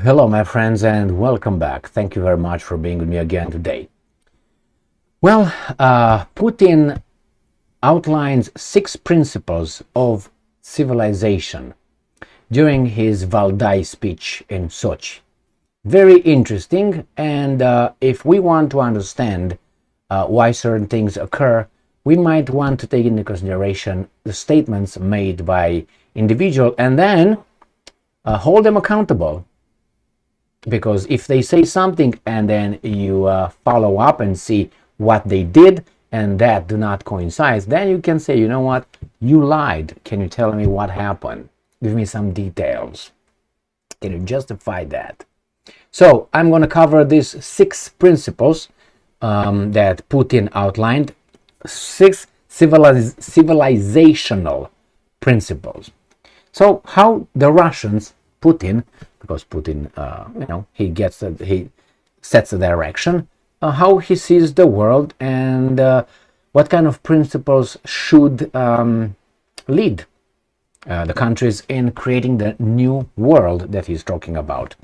Hello, my friends, and welcome back. Thank you very much for being with me again today. Well, Putin outlines 6 principles of civilization during his Valdai speech in Sochi. Very interesting, and if we want to understand why certain things occur, we might want to take into consideration the statements made by individual and then hold them accountable. Because if they say something and then you follow up and see what they did and that do not coincide, then you can say, you know what, you lied. Can you tell me what happened? Give me some details. Can you justify that? So I'm going to cover these 6 principles that Putin outlined, 6 civilizational principles. So how the Russians, Putin, because Putin, he sets the direction, how he sees the world, and what kind of principles should lead the countries in creating the new world that he's talking about.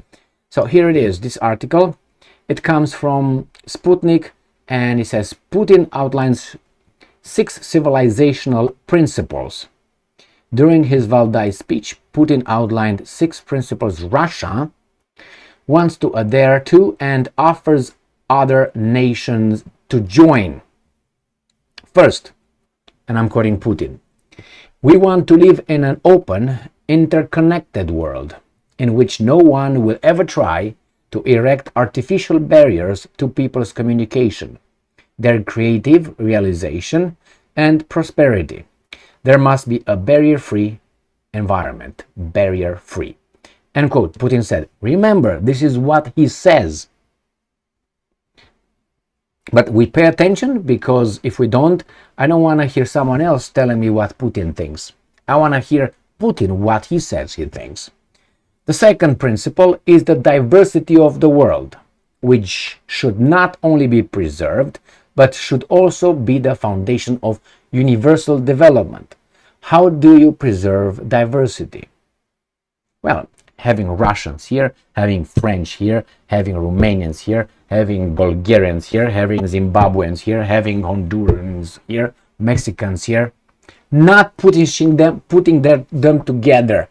So here it is, this article. It comes from Sputnik, and it says Putin outlines 6 civilizational principles. During his Valdai speech, Putin outlined 6 principles Russia wants to adhere to and offers other nations to join. First, and I'm quoting Putin, we want to live in an open, interconnected world in which no one will ever try to erect artificial barriers to people's communication, their creative realization, and prosperity. There must be a barrier-free environment. Barrier-free. End quote. Putin said, remember, this is what he says. But we pay attention because if we don't, I don't want to hear someone else telling me what Putin thinks. I want to hear Putin what he says he thinks. The second principle is the diversity of the world, which should not only be preserved, but should also be the foundation of universal development. How do you preserve diversity? Well, having Russians here, having French here, having Romanians here, having Bulgarians here, having Zimbabweans here, having Hondurans here, Mexicans here, not putting them together.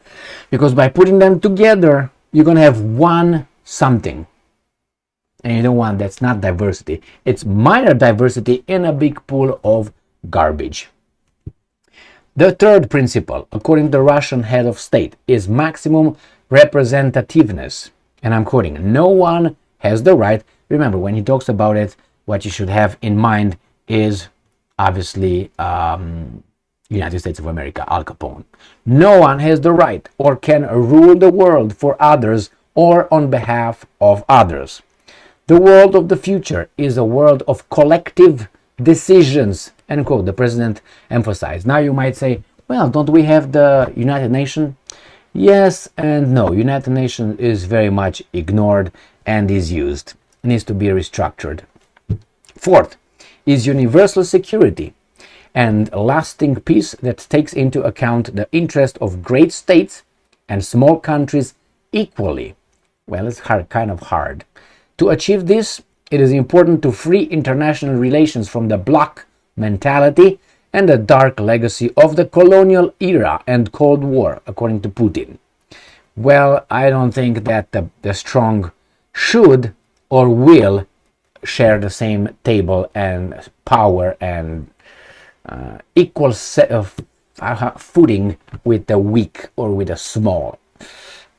Because by putting them together, you're going to have one something. And you don't want, that's not diversity. It's minor diversity in a big pool of garbage. The third principle, according to the Russian head of state, is maximum representativeness. And I'm quoting, no one has the right. Remember, when he talks about it, what you should have in mind is obviously United States of America, Al Capone. No one has the right or can rule the world for others or on behalf of others. The world of the future is a world of collective decisions, end quote, the president emphasized. Now you might say, well, don't we have the United Nations? Yes and no. United Nations is very much ignored and is used. It needs to be restructured. Fourth is universal security and lasting peace that takes into account the interest of great states and small countries equally. Well, it's kind of hard. To achieve this, it is important to free international relations from the bloc mentality and the dark legacy of the colonial era and Cold War, according to Putin. Well, I don't think that the strong should or will share the same table and power and equal set of footing with the weak or with the small.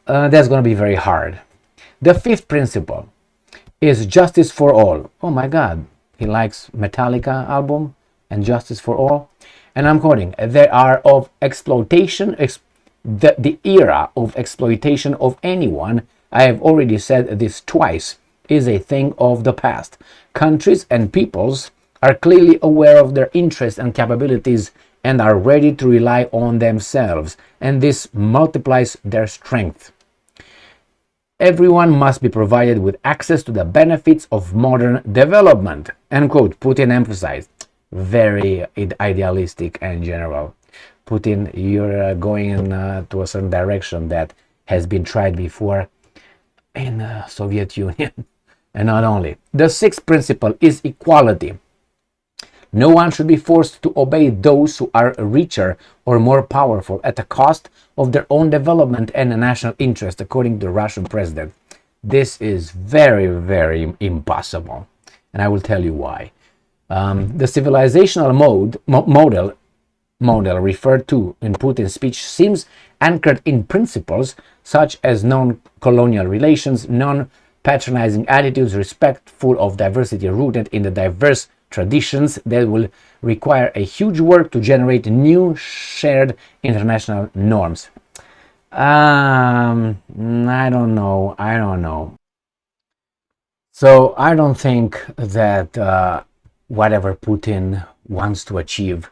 That's going to be very hard. The fifth principle is justice for all. Oh my God, he likes Metallica album and justice for all. And I'm quoting, there are of exploitation, the era of exploitation of anyone, I have already said this twice, is a thing of the past. Countries and peoples are clearly aware of their interests and capabilities and are ready to rely on themselves, and this multiplies their strength. Everyone must be provided with access to the benefits of modern development, end quote. Putin emphasized. Very idealistic and general. Putin, you're going in to a certain direction that has been tried before. in the Soviet Union. And not only. The sixth principle is equality. No one should be forced to obey those who are richer or more powerful at the cost of their own development and national interest, according to the Russian president. This is very, very impossible. And I will tell you why. The civilizational model referred to in Putin's speech seems anchored in principles such as non-colonial relations, non-patronizing attitudes, respectful of diversity, rooted in the diverse traditions that will require a huge work to generate new shared international norms. I don't know. So I don't think that whatever Putin wants to achieve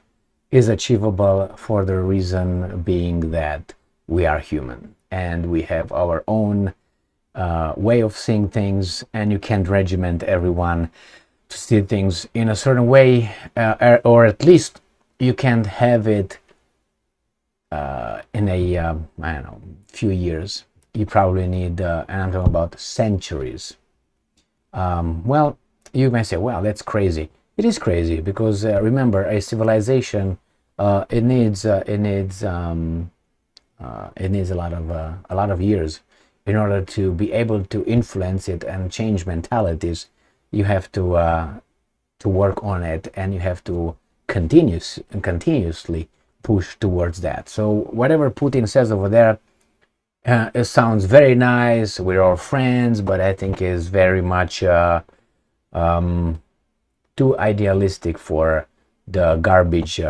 is achievable, for the reason being that we are human and we have our own way of seeing things, and you can't regiment everyone to see things in a certain way, or at least you can't have it in a I don't know, few years. You probably need, and I'm talking about centuries. Well, you may say, well, that's crazy. It is crazy because remember, a civilization it needs a lot of years in order to be able to influence it and change mentalities. You have to work on it, and you have to continuously push towards that. So whatever Putin says over there, it sounds very nice. We're all friends, but I think is very much too idealistic for the garbage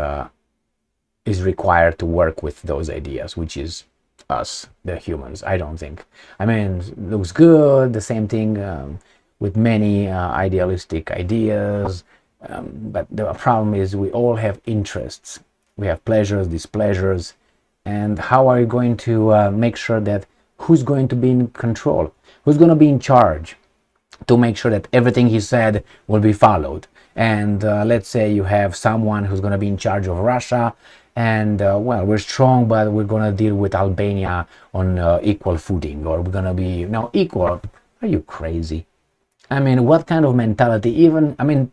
is required to work with those ideas, which is us, the humans. I don't think. I mean, it looks good. The same thing with many idealistic ideas, but the problem is we all have interests. We have pleasures, displeasures, and how are you going to make sure that who's going to be in control? Who's going to be in charge to make sure that everything he said will be followed? And let's say you have someone who's going to be in charge of Russia, and well, we're strong, but we're going to deal with Albania on equal footing, or we're going to be equal. Are you crazy? I mean, what kind of mentality? Even, I mean,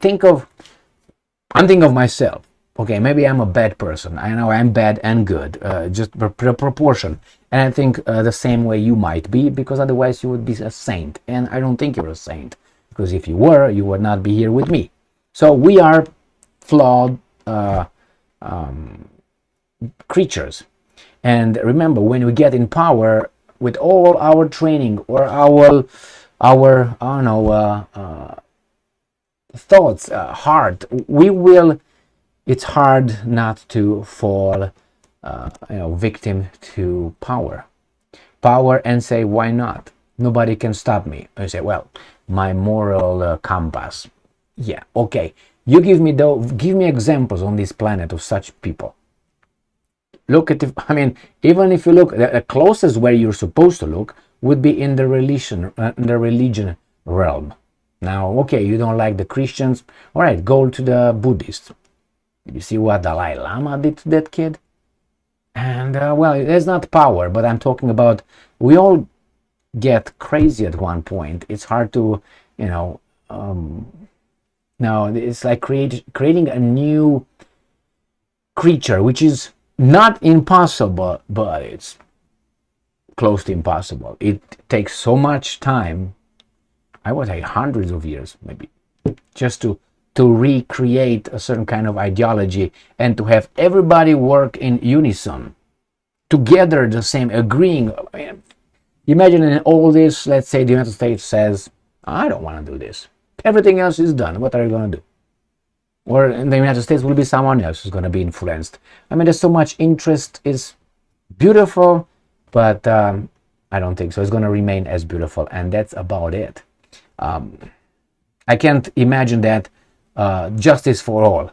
I'm thinking of myself. Okay, maybe I'm a bad person. I know I'm bad and good, just proportion. And I think the same way you might be, because otherwise you would be a saint. And I don't think you're a saint, because if you were, you would not be here with me. So we are flawed creatures. And remember, when we get in power, with all our training or our I don't know, thoughts, heart, we will. It's hard not to fall, victim to power, and say, why not? Nobody can stop me. I say, well, my moral compass. Yeah, okay. You give me examples on this planet of such people. Look at even if you look, the closest where you're supposed to look would be in the religion realm. Now, okay, you don't like the Christians. All right, go to the Buddhists. You see what Dalai Lama did to that kid? And, well, there's not power, but I'm talking about, we all get crazy at one point. It's hard to, now it's like creating a new creature, which is not impossible, but it's close to impossible. It takes so much time, I would say hundreds of years, maybe, just to recreate a certain kind of ideology and to have everybody work in unison, together, the same, agreeing. Imagine in all this, let's say the United States says, I don't want to do this. Everything else is done. What are you going to do? Or in the United States will be someone else who's going to be influenced. I mean, there's so much interest. Is beautiful, but I don't think so. It's going to remain as beautiful, and that's about it. I can't imagine that justice for all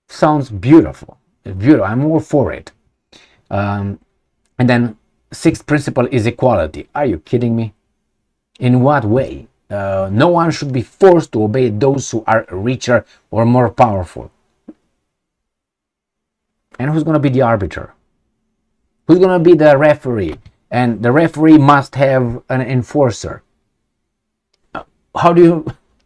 sounds beautiful. It's beautiful. I'm all for it. And then sixth principle is equality. Are you kidding me? In what way? No one should be forced to obey those who are richer or more powerful. And who's going to be the arbiter? Who's going to be the referee and the referee must have an enforcer. How do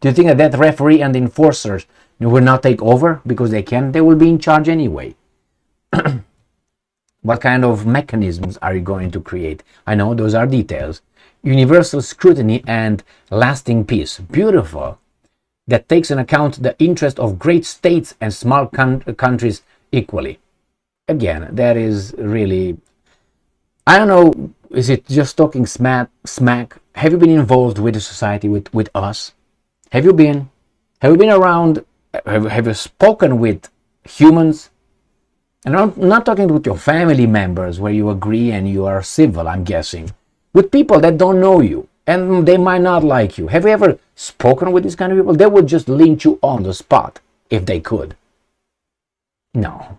you think that referee and the enforcers will not take over because they can? They will be in charge anyway. What kind of mechanisms are you going to create? I know those are details. Universal scrutiny and lasting peace. Beautiful. That takes into account the interest of great states and small countries equally. Again, that is really, I don't know, is it just talking smack? Have you been involved with the society, with us? Have you been around? Have you spoken with humans? And I'm not talking with your family members where you agree and you are civil, I'm guessing. With people that don't know you and they might not like you. Have you ever spoken with these kind of people? They would just lynch you on the spot if they could. No,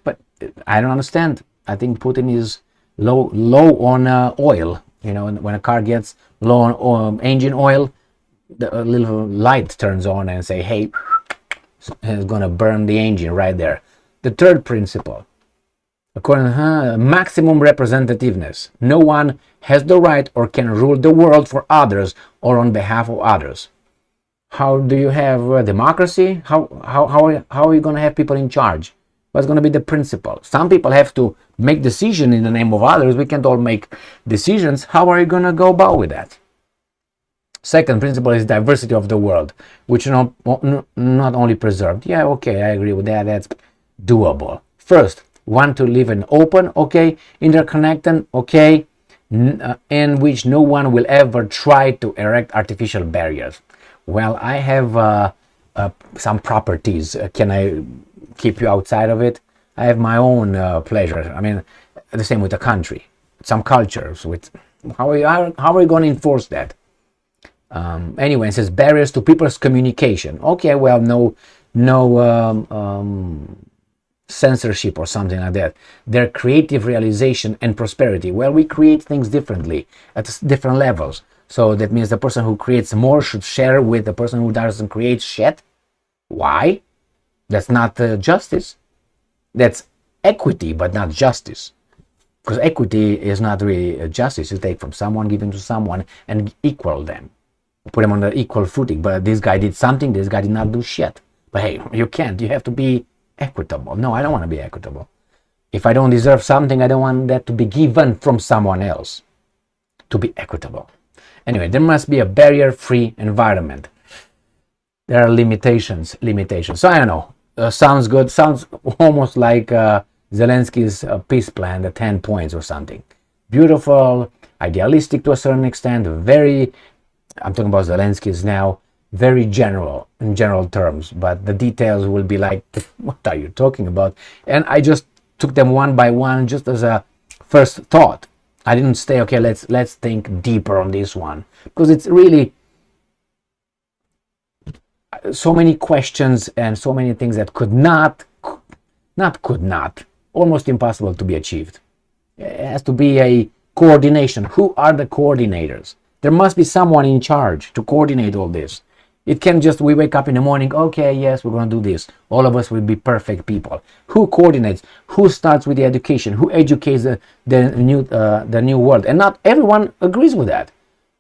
but I don't understand. I think Putin is low on oil. You know, when a car gets low on engine oil, the little light turns on and say, hey, it's going to burn the engine right there. The third principle, according to maximum representativeness. No one has the right or can rule the world for others or on behalf of others. How do you have a democracy? How are you going to have people in charge? What's going to be the principle? Some people have to make decisions in the name of others. We can't all make decisions. How are you going to go about with that? Second principle is diversity of the world, which not only preserved. Yeah, okay, I agree with that. That's doable. First, want to live in open, okay, interconnected, okay, in which no one will ever try to erect artificial barriers. Well, I have some properties. Can I keep you outside of it? I have my own pleasure. I mean, the same with the country. Some cultures. With how are you going to enforce that? Anyway, it says barriers to people's communication. Okay, well, no censorship or something like that. Their creative realization and prosperity. Well, we create things differently at different levels. So that means the person who creates more should share with the person who doesn't create shit. Why? That's not justice. That's equity, but not justice. Because equity is not really justice. You take from someone, give it to someone, and equal them. Put them on the equal footing. But this guy did something, this guy did not do shit. But hey, you can't. You have to be equitable. No, I don't want to be equitable. If I don't deserve something, I don't want that to be given from someone else. To be equitable. Anyway, there must be a barrier-free environment. There are limitations. So I don't know. Sounds good. Sounds almost like Zelensky's peace plan, the 10 points or something. Beautiful, idealistic to a certain extent. Very, I'm talking about Zelensky's now. Very general, in general terms. But the details will be like, what are you talking about? And I just took them one by one, just as a first thought. I didn't say, okay, let's think deeper on this one, because it's really so many questions and so many things that almost impossible to be achieved. It has to be a coordination. Who are the coordinators? There must be someone in charge to coordinate all this. It can't just, we wake up in the morning, okay, yes, we're going to do this. All of us will be perfect people. Who coordinates? Who starts with the education? Who educates the new world? And not everyone agrees with that.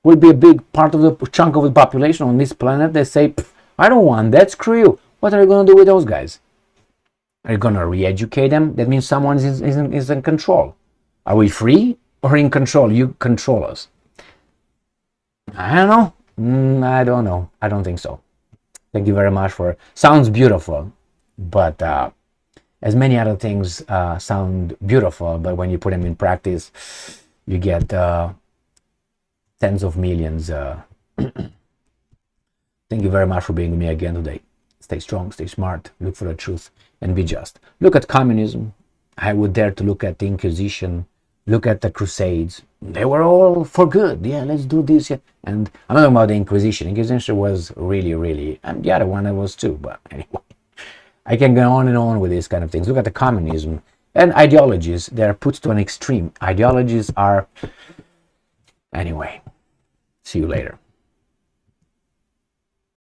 Will be a big part of the chunk of the population on this planet. They say, I don't want that, screw you. What are you going to do with those guys? Are you going to re-educate them? That means someone is in control. Are we free or in control? You control us. I don't know. I don't know. I don't think so. Thank you very much for... Sounds beautiful, but as many other things sound beautiful, but when you put them in practice, you get tens of millions. Thank you very much for being with me again today. Stay strong, stay smart, look for the truth, and be just. Look at communism. I would dare to look at the Inquisition. Look at the Crusades. They were all for good. Yeah, let's do this. Yeah. And I'm not talking about the Inquisition. Inquisition was really, and the other one I was too. But anyway, I can go on and on with these kind of things. Look at the communism and ideologies. They're put to an extreme. Ideologies are... Anyway, see you later.